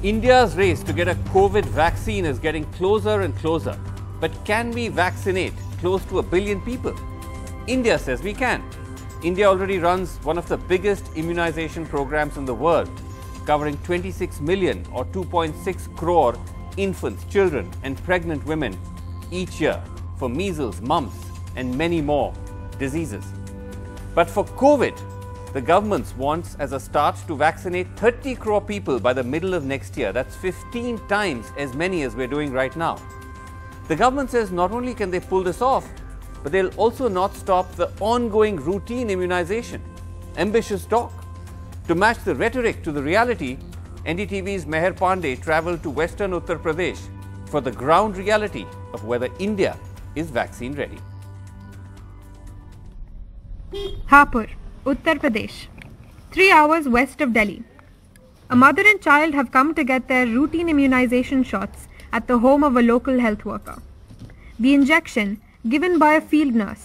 India's race to get a COVID vaccine is getting closer and closer. But can we vaccinate close to 1 billion people? India says we can. India already runs one of the biggest immunization programs in the world, covering 26 million or 2.6 crore infants, children and pregnant women each year for measles, mumps and many more diseases. But for COVID, the government wants as a start to vaccinate 30 crore people by the middle of next year. That's 15 times as many as we're doing right now. The government says not only can they pull this off, but they'll also not stop the ongoing routine immunization. Ambitious talk. To match the rhetoric to the reality, NDTV's Meher Pandey travelled to western Uttar Pradesh for the ground reality of whether India is vaccine ready. Hapur, Uttar Pradesh, 3 hours west of Delhi. A mother and child have come to get their routine immunization shots at the home of a local health worker. The injection given by a field nurse.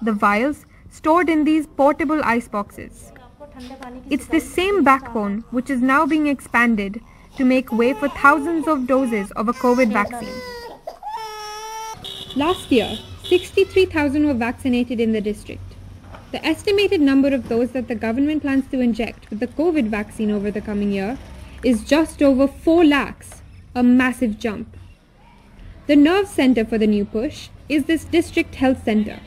The vials stored in these portable ice boxes. It's the same backbone which is now being expanded to make way for thousands of doses of a COVID vaccine. Last year, 63,000 were vaccinated in the district. The estimated number of those that the government plans to inject with the COVID vaccine over the coming year is just over 4 lakhs, a massive jump. The nerve center for the new push is this district health center.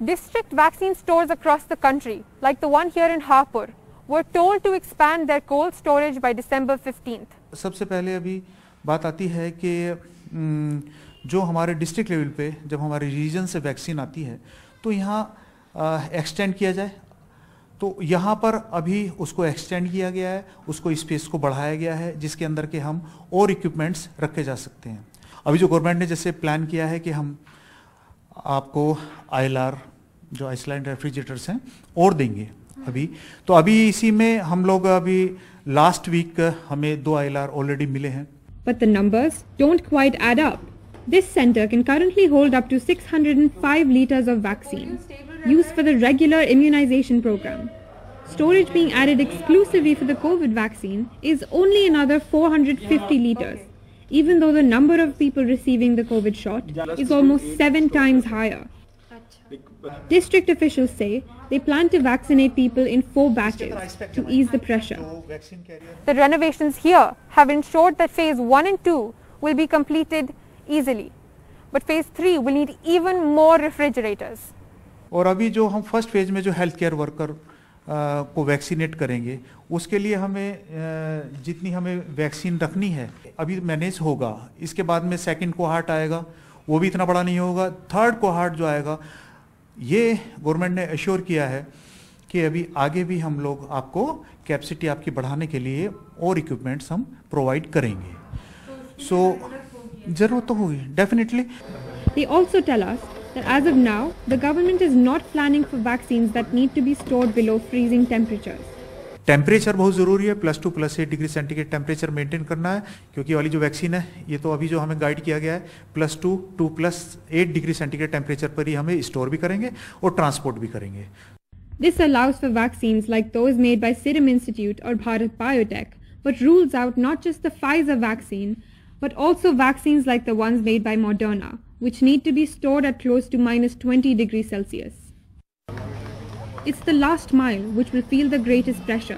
District vaccine stores across the country, like the one here in Hapur, were told to expand their cold storage by December 15th. सबसे पहले अभी बात आती है कि जो हमारे district level पे जब हमारे रीजन से वैक्सीन आती है तो यहाँ एक्सटेंड किया जाए, तो यहाँ पर अभी उसको एक्सटेंड किया गया है, उसको स्पेस को बढ़ाया गया है जिसके अंदर के हम और इक्विपमेंट्स रखे जा सकते हैं। अभी जो गवर्नमेंट ने जैसे प्लान किया है कि हम आपको ILR जो आइसलैंड रेफ्रिजरेटर्स हैं और देंगे अभी, तो अभी इसी में हम लोग अभी लास्ट वीक हमें 2 ILR ऑलरेडी मिले हैं। But the numbers don't quite add up. This center can currently hold up to 605 liters of vaccine, used for the regular immunization program. Storage being added exclusively for the COVID vaccine is only another 450 liters, even though the number of people receiving the COVID shot is almost 7 times higher. District officials say they plan to vaccinate people in 4 batches to ease the pressure. The renovations here have ensured that phase 1 and 2 will be completed easily, but phase 3 will need even more refrigerators. और अभी जो हम first phase में जो health care worker को vaccinate करेंगे उसके लिए हमें जितनी हमें वैक्सीन रखनी है अभी मैनेज होगा। इसके बाद में सेकंड कोहार्ट आएगा, वो भी इतना बड़ा नहीं होगा। थर्ड कोहार्ट जो आएगा, ये गवर्नमेंट ने एश्योर किया है कि अभी आगे भी हम लोग आपको कैपेसिटी आपकी बढ़ाने के लिए और इक्विपमेंट्स हम प्रोवाइड करेंगे। सो जरूरत तो होगी definitely. They also tell us that as of now, the government is not planning for vaccines that need to be stored below freezing temperatures. Temperature बहुत ज़रूरी है, +2 +8 डिग्री सेंटीग्रेड टेम्परेचर मेंटेन करना है, क्योंकि वाली जो वैक्सीन है ये तो अभी जो हमें गाइड किया गया है +2 to +8 डिग्री सेंटीग्रेड टेम्परेचर पर ही हमें स्टोर भी करेंगे और ट्रांसपोर्ट भी करेंगे। This allows for vaccines like those made by Serum Institute or Bharat Biotech, but rules out not just the Pfizer vaccine, but also vaccines like the ones made by Moderna, which need to be stored at close to -20 degrees Celsius. It's the last mile which will feel the greatest pressure.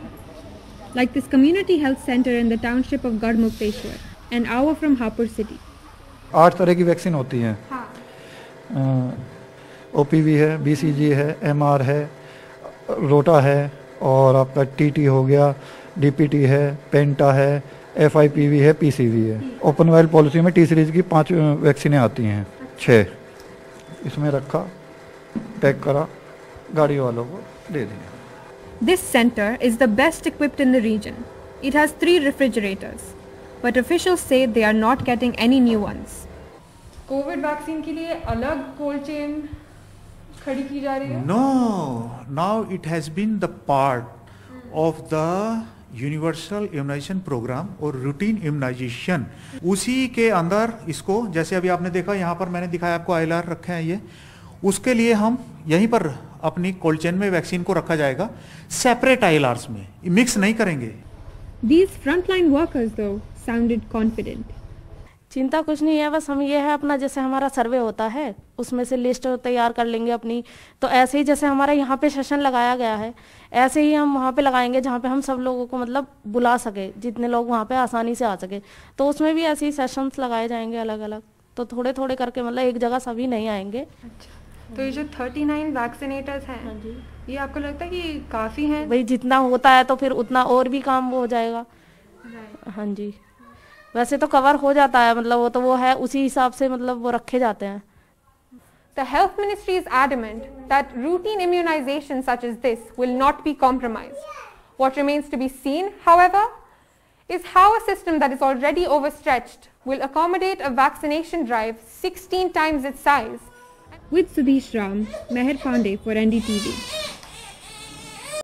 Like this community health center in the township of Garhmukteshwar, an hour from Hapur city. 8 तरह की vaccine होती हैं। OPV है, BCG है, MR है, रोटा है और आपका TT हो गया, DPT है, पेंटा है, FIPV है, PCV है। ओपन वाइल पॉलिसी में T सीरीज की 5 वैक्सीनें आती हैं, 6 इसमें रखा, पैक करा, गाड़ी वालों को दे दिया। This center is the best equipped in the region. It has 3 refrigerators, but officials say they are not getting any new ones. Covid vaccine के लिए अलग कोल्ड चेन खड़ी की जा रही है? No, now it has been the part of the universal immunization program और routine immunization, उसी के अंदर इसको जैसे अभी आपने देखा यहाँ पर मैंने दिखाया आपको ILR रखे हैं ये, उसके लिए हम यहीं पर अपनी कोल्ड चेन में वैक्सीन को रखा जाएगा, सेपरेट ILRs में, मिक्स नहीं करेंगे। These frontline workers, though, sounded confident. चिंता कुछ नहीं है, बस हम ये है अपना जैसे हमारा सर्वे होता है उसमें से लिस्ट तैयार कर लेंगे अपनी, तो ऐसे ही जैसे हमारा यहाँ पे सेशन लगाया गया है ऐसे ही हम वहाँ पे लगाएंगे जहाँ पे हम सब लोगों को मतलब बुला सके, जितने लोग वहाँ पे आसानी से आ सके, तो उसमें भी ऐसे ही सेशंस लगाए जाएंगे अलग अलग, तो थोड़े थोड़े करके मतलब एक जगह सभी नहीं आएंगे। अच्छा, तो ये जो 39 वैक्सीनेटर्स हैं, हाँ जी, ये आपको लगता है कि काफ़ी हैं? भाई जितना होता है तो फिर उतना और भी काम हो जाएगा। हाँ जी, वैसे तो कवर हो जाता है, मतलब वो है उसी हिसाब से मतलब वो रखे जाते हैं। The Health Ministry is adamant that routine immunization such as this will not be compromised. What remains to be seen, however, is how a system that is already overstretched will accommodate a vaccination drive 16 times its size. With Sudesh Ram, Meher Pandey for NDTV.